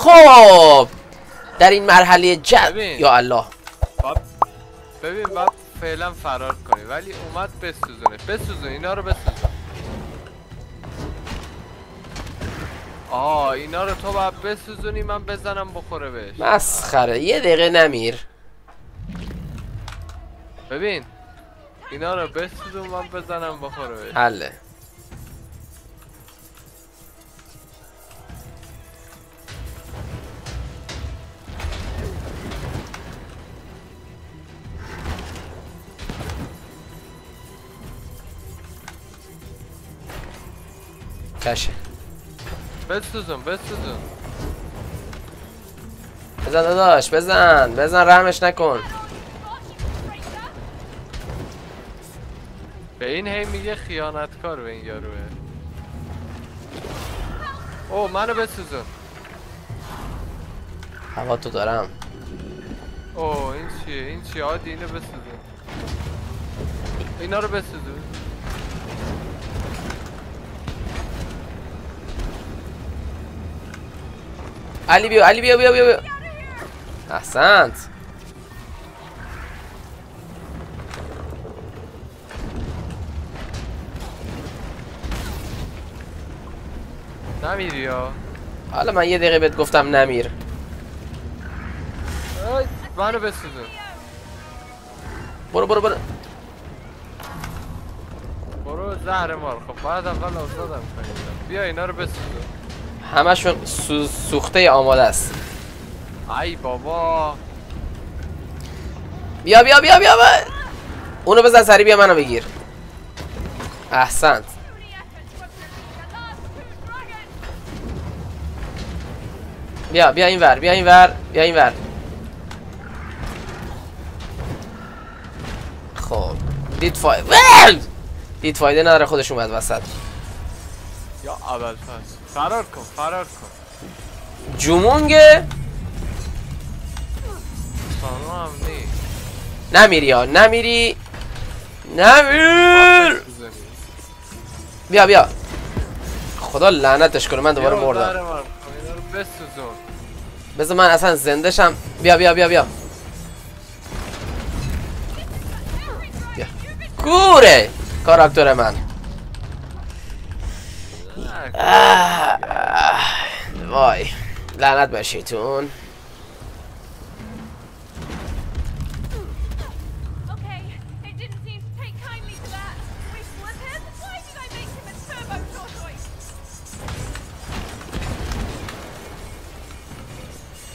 خب در این مرحله یا الله ببین باید فعلا فرار کنی ولی اومد بسوزونه. بسوزون اینا رو بسوزون. اینا رو تو باید بسوزونی من بزنم بخوره بهش. مسخره. یه دقیقه نمیر. ببین اینا رو بسوزون من بزنم بخوره بهش. حله. کشه. بسوزون بزن داداش بزن رحمش نکن. به این هی میگه خیانتکار به این یاروه. اوه منو بسوزون. هوا تو دارم. اوه این چیه عادی اینو بسوزون. اینا رو بسوزون. علی بیا احسنت. نمیری یا حالا من یه دقیقه بهت گفتم نمیر. منو بسوزون. برو زهر مار. خب بعد اول آزادم کنیم. بیا اینا رو بسوزون. همشون سوخته آماده است. ای بابا بیا اونو بزن سری. بیا منو بگیر. احسنت. بیا اینور. خب دید فایده نداره. خودش اومد وسط. یا اول پس فرار کن جمونگه. سانو هم نی. نمیری. نمیر. بیا خدا لعنتش کنه. من دوباره مردم. اینا رو بسوزون. بذار من اصلا زنده شم. بیا کوره کاراکتر من. وای لعنت به شیطون.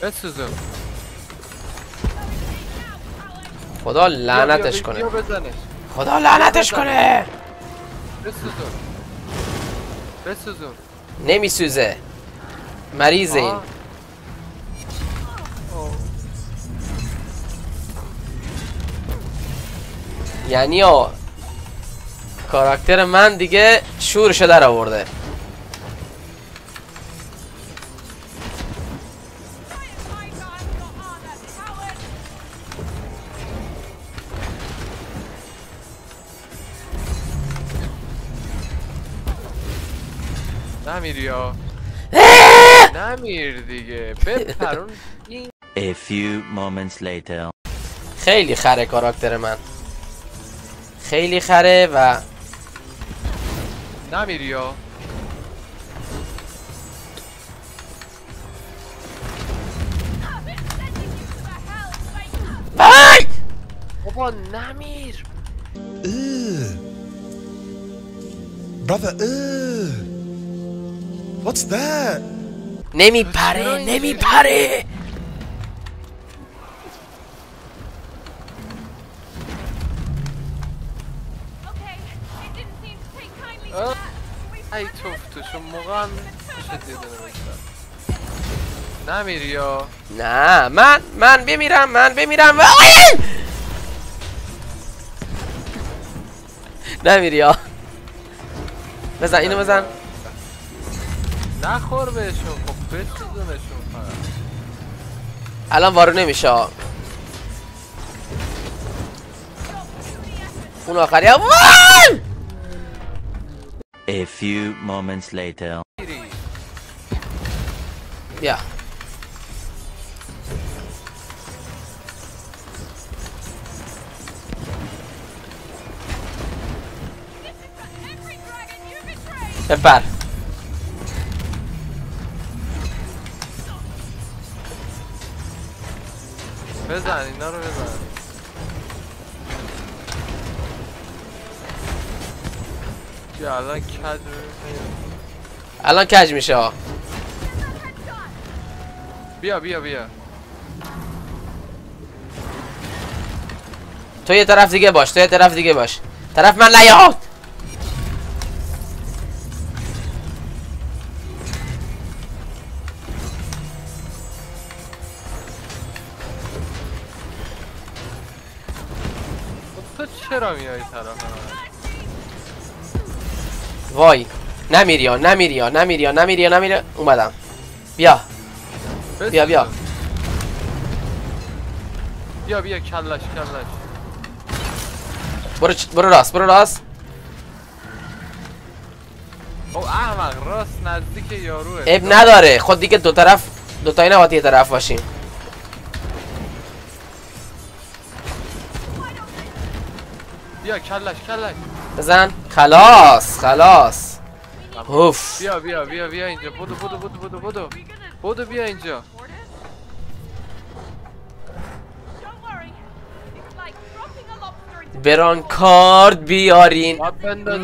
بسوزون. خدا لعنتش کنه. خدا لعنتش کنه. بسوزون. نمیسوزه. مریض این. یعنی کاراکتر من دیگه شورشو در آورده. نمیر یا نمیر دیگه. بپرون. A few moments later. خیلی خره کاراکتر من. خیلی خره و نمیر یا بابا نمیر. Brother, what's that? نمیپره. ای توفتشون موقع هم میشه دیده نمیشتر. نمیر یا نه من بمیرم. نمیری یا. بزن اینو بزن. نخور بهشون. خب بسوزونشون فقط. الان وارو نمیشه. اون آخری A few moments later. بیا بپر. بزن اینا رو بزن. یا الان کج الان کج میشه ها. بیا بیا بیا. تو یه طرف دیگه باش، تو یه طرف دیگه باش. طرف من نیاد. تو چرا میای طرف من؟ وای نمیری ها، نمیری ها، نمیری ها، نمیری ها، نمیری ها. اومدم. بیا بیا بیا بیا بیا کلش کلش. برو راست، برو راست. او احمق راست نزدیک یاروه. اب نداره، خود دیگه دو طرف دوتایی نباید یه طرف باشیم. بیا کلش کلش. بزن. خلاص خلاص. اوف. بیا بیا بیا بیا اینجا. بودو بودو بودو بودو بودو بودو بیا اینجا. بران کارد بیارین،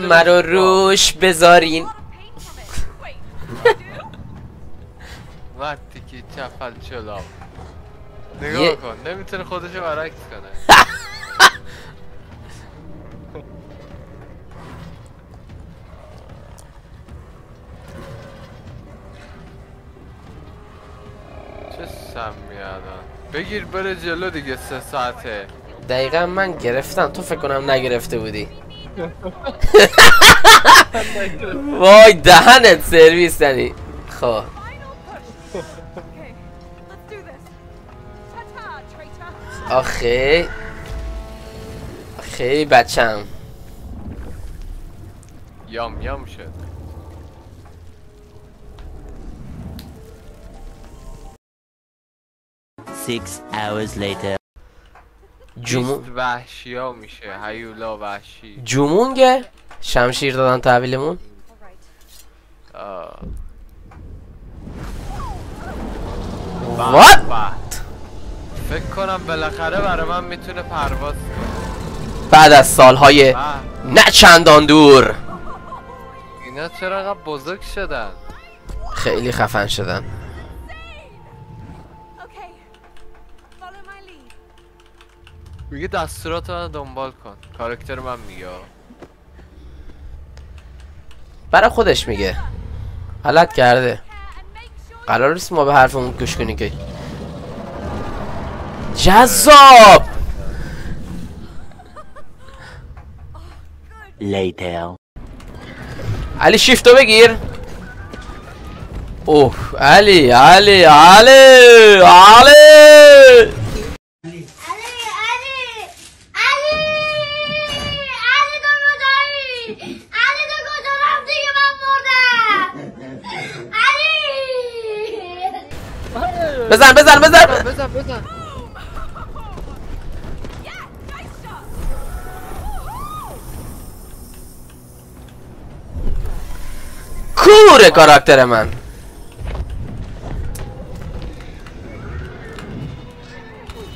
مرا روش بذارین. وقتی که چپل چلا نگاه کن نمیتونه خودشو برعکس کنه. چه سمی الان بگیر بره جلو دیگه 3 ساعته. دقیقا من گرفتم، تو فکر کنم نگرفته بودی. وای دهنت سرویس زنی. خب آخه خیلی بچم. یام یام شد. Six hours later. جمون وحشی ها میشه. هیولا وحشی. جمونگه شمشیر دادن تحویلمون. What؟ فکر کنم بالاخره برای من میتونه پرواز کنه بعد از سالهای نه چندان دور. اینا چرا اینقدر بزرگ شدن؟ خیلی خفن شدن. میگه دستورات من دنبال کن. کاراکتر من میگه برای خودش میگه. غلط کرده. قرار نیست ما به حرف اون گوش کنیم که. جذاب. Later. علی شیفتو بگیر. اوه علی علی علی علی بزن بزن بزن بزن بزن. کوره کاراکتر من.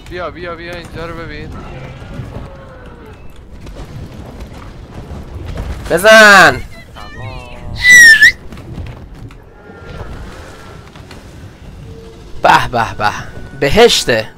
بیا بیا بیا اینجا رو ببین. بزن. به به به بهشته.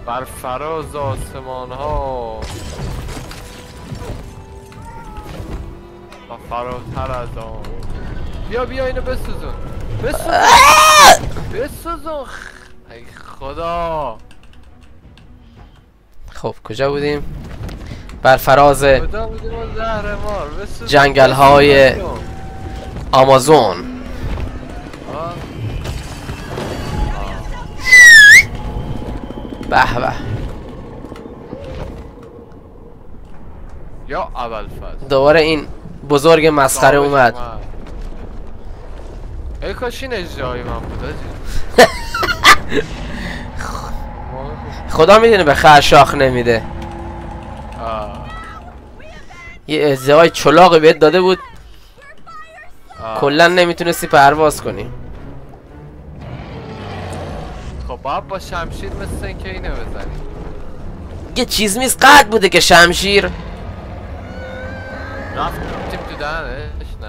بر فراز آسمان ها و فراتر از آن. بیا بیا اینو بسوزون بسوزون بسوزون. ای خدا. خب کجا بودیم؟ بر فراز کجا بودیم؟ زهر مار. بسوزون جنگل های آمازون. به به. یا اول فصل دوباره این بزرگ مسخره اومد. ای کاش این اجرایی من بود آجی. خدا میدونه به خرشاخ نمیده. یه ازدهای چلاقی بهت داده بود کلا نمیتونستی پرواز کنی. خب باید با شمشیر مثل این که اینو بزنی. یه چیز میز قد بوده که شمشیر رفتیم تو دهنش. نه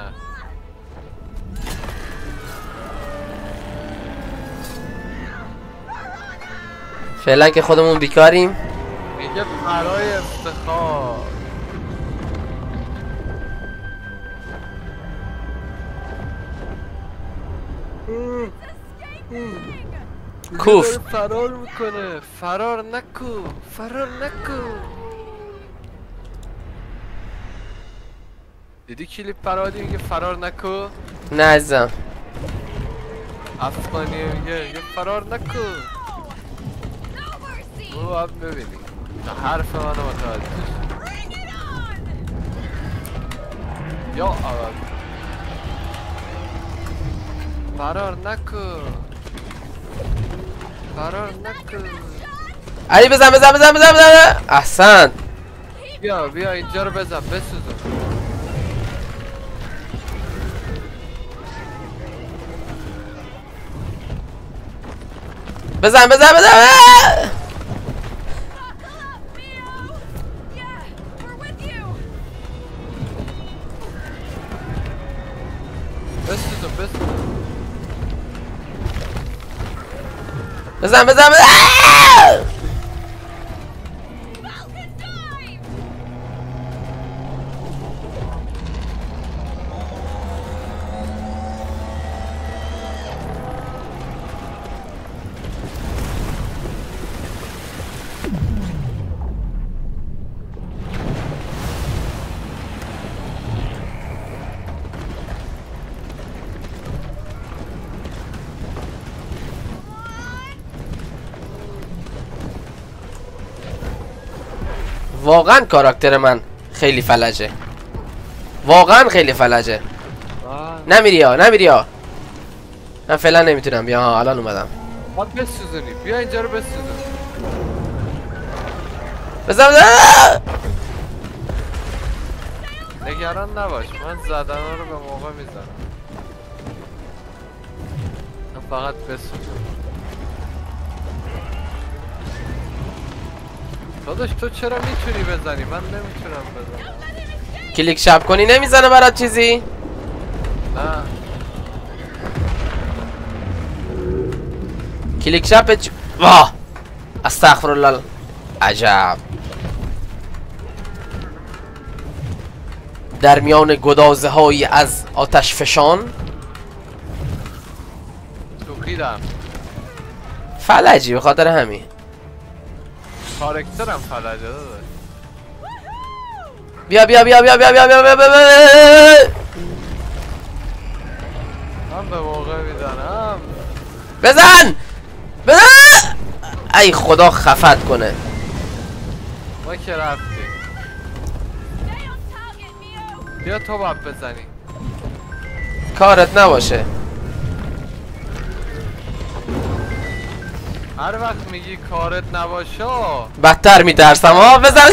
فعلا که خودمون بیکاریم. میگه برای افتخار. کوف فرار میکنه. فرار نکو. فرار نکو. دیدی کلیپ فرادی میگه فرار نکو. نه عزیزم افغانیه میگه فرار نکو. برو باید ببینی تا حرف منو متوجه شد. یا اول فرار نکو. فرار نکو. علی بزن بزن بزن بزن بزن. احسن. بیا بیا اینجا رو بزن بسوزن. بزن بزن بزن. بسوزن بسوزن. بزن بزن بزن. واقعا کاراکتر من خیلی فلجه. واقعا خیلی فلجه. نمیری ها نمیری ها. من فعلا نمیتونم. بیا ها الان اومدم. باید بسوزنی. بیا اینجا رو بسوزن. بزن بزن. نگران نباش من زدن ها رو به موقع میزنم. من فقط بسوزن. داداش تو چرا میتونی بزنی؟ من نمیتونم بزنم. کلیک شب کنی نمیزنه برات چیزی؟ نه کلیک شب واه استغفرالله. عجب. در میان گدازه های از آتش فشان توقیدم. فلجی به خاطر همین. کارکترم فلجه داداش. بیا بیا بیا بیا بیا بیا بیا بیا بیا. من به موقع میزنم. بزن بزن. ای خدا خفت کنه. ما که رفتیم. بیا تو باید بزنی. کارت نباشه. هر وقت میگی کارت نباشه بدتر میترسم ها. بزن.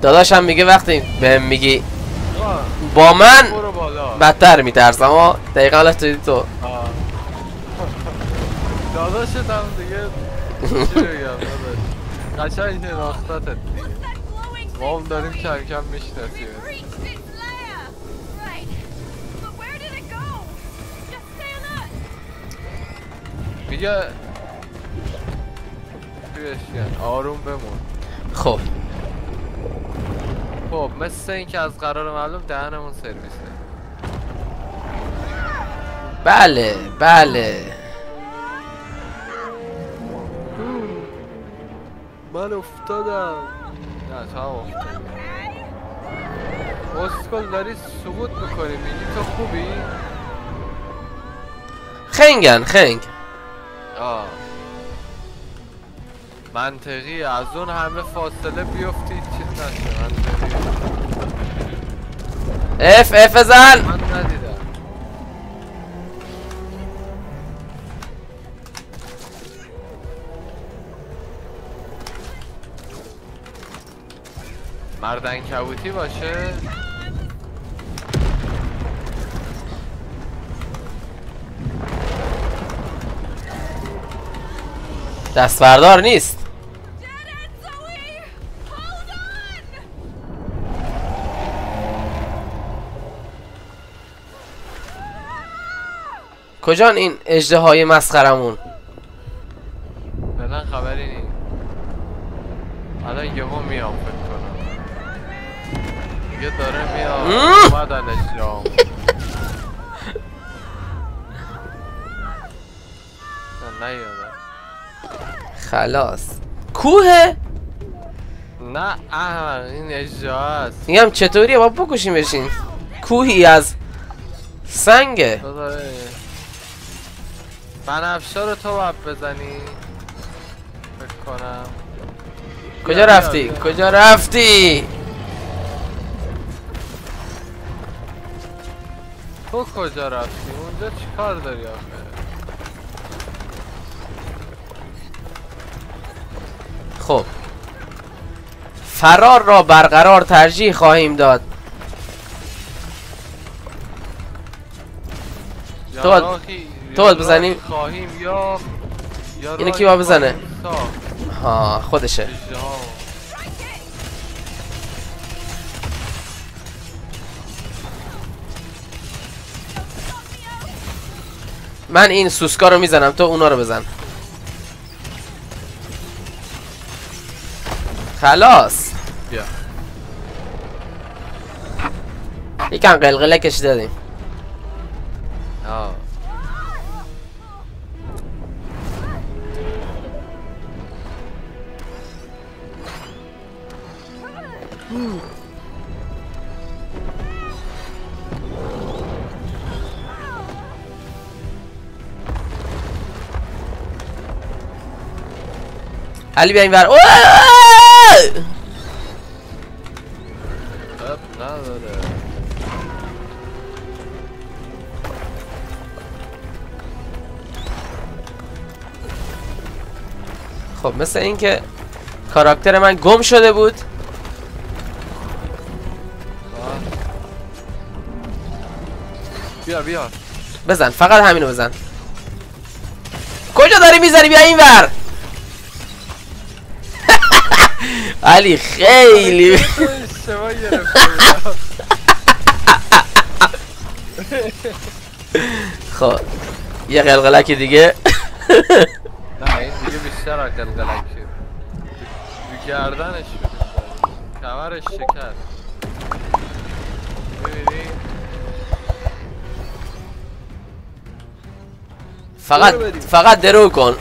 داداشم میگه وقتی بهم میگی با من برو بالا. بدتر میترسم ها. دقیقا الان تو داداشت هم دیگه چی بگم داداش قشنگ شناختتت دیگه. ما هم داریم کم کم میشناسیم. میگه تویش آروم بمون. خب خب مثل این که از قرار معلوم دهنمون سرویسه. بله بله. من افتادم. نه تا افتادم. اسکل داری سقوط میکنی میگی تو خوبی؟ خنگن خنگ. منطقی از اون همه فاصله بیفتی چیز نشه. منطقی اف بزن. من ندیدم. مردن کبوتی باشه. دستبردار نیست. کجان این اژدهای مسخرمون؟ فعلا خبری نیست. الان یهو میام فکر کنم. یه داره میاد. اومدنش جام. نه یادم. خلاص. کوه؟ نه احمق این اجزا هست. میگم چطوریه با بکشیم بشین. کوهی از سنگه. بنفشا رو تو باید بزنی فکر کنم. کجا رفتی؟ کجا رفتی؟ تو کجا رفتی؟ اونجا چی کار داری آخه؟ خب فرار را برقرار ترجیح خواهیم داد. تو باید بزنیم. خواهیم یا اینو کی باید بزنه؟ ها خودشه. من این سوسکا رو میزنم، تو اونا رو بزن. خلاص. بیا. یکم قلقله کش دادیم. علی بیا این ور. خب مثل این که کاراکتر من گم شده بود. بیا بیا بزن، فقط همینو بزن. کجا داری میزنی؟ بیا این ور. علی خیلی خب یه قلقلک دیگه. نه این دیگه بیشتر قلقلک شد. گردنش شد، کمرش شکست. ببینی فقط درو کن.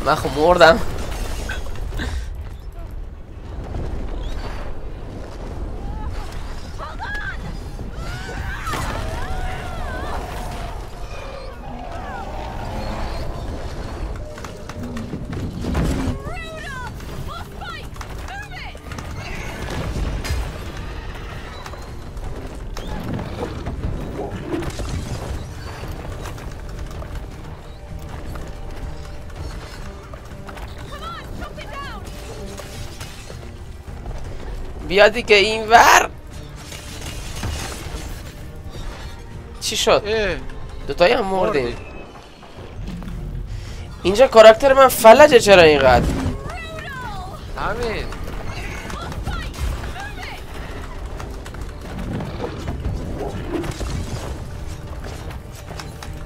من خب مردم. بیادی که این ور. چی شد؟ دوتایی هم مردیم. اینجا کاراکتر من فلجه. چرا اینقدر؟ همین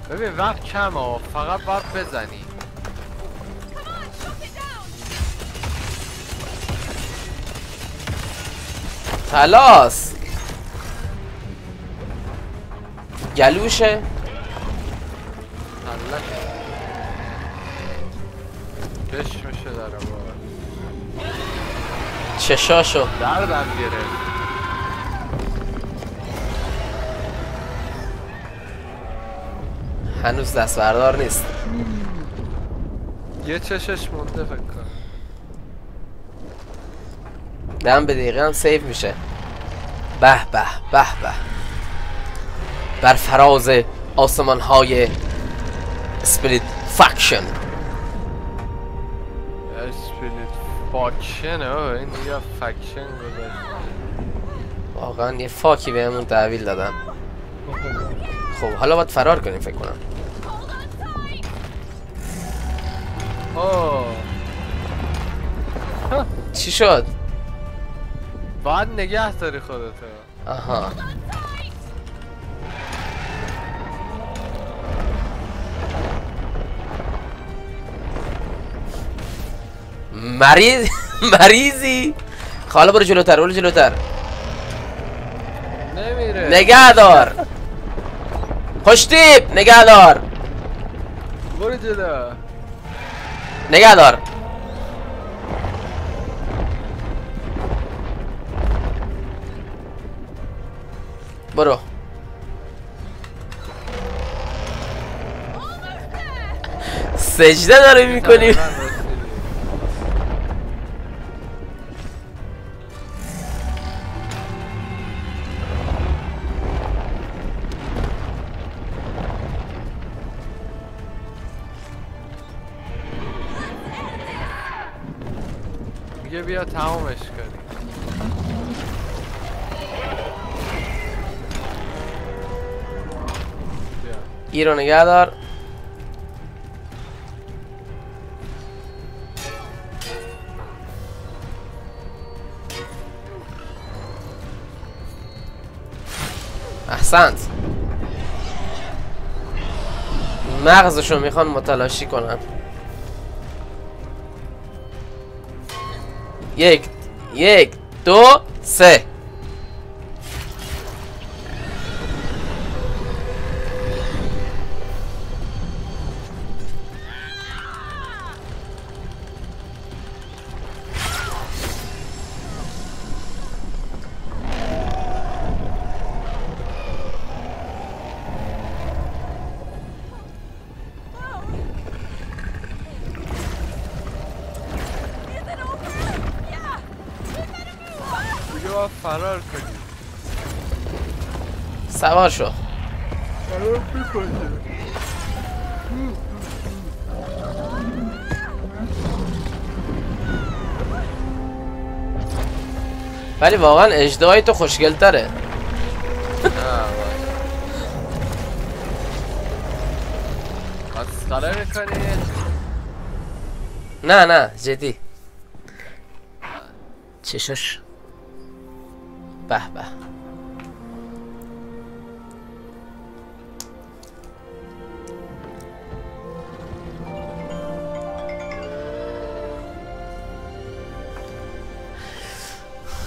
ببین وقت کم ها، فقط باید بزنی. خلاص. گلوشه. چشمشه داره بابا. چشاشو دردم گرفت. هنوز دست بردار نیست. یه چشش مونده فکر کنم. دم به دقیقه هم سیف میشه. به به به به. بر فراز آسمان های اسپریت فاکشن. اسپریت فاکشن این دیگه فاکشن گذاشت. واقعا یه فاکی بهمون تحویل دادن. خب حالا باید فرار کنیم فکر کنم. چی شد؟ باید نگه داری خودتو. آها مریضی. حالا برو جلوتر، برو جلوتر. نمیره. نگه دار. خوشتیب نگه دار. برو جلو. نگه دار. برو. سجده داره میکنیم. میگه بیا تمامش کنی. ای رو نگه دار. احسنت. مغزشو میخوان متلاشی کنن. یک دو سه. فرار کنی. سوار شو. فرار بکنی. ولی واقعا اجدهای تو خوشگل تره. مسخره میکنی؟ نه جدی. چشاش به به.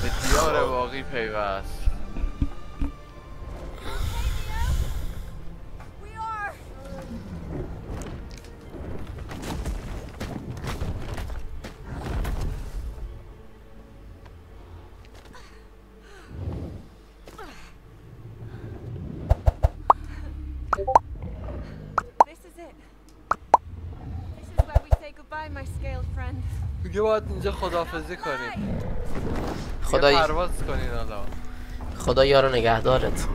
به دیار واقعی پیوست. دیگه باید اینجا خداحافظی کنیم. خدای پرواز کنین حالا. خدا یارو نگهدارت.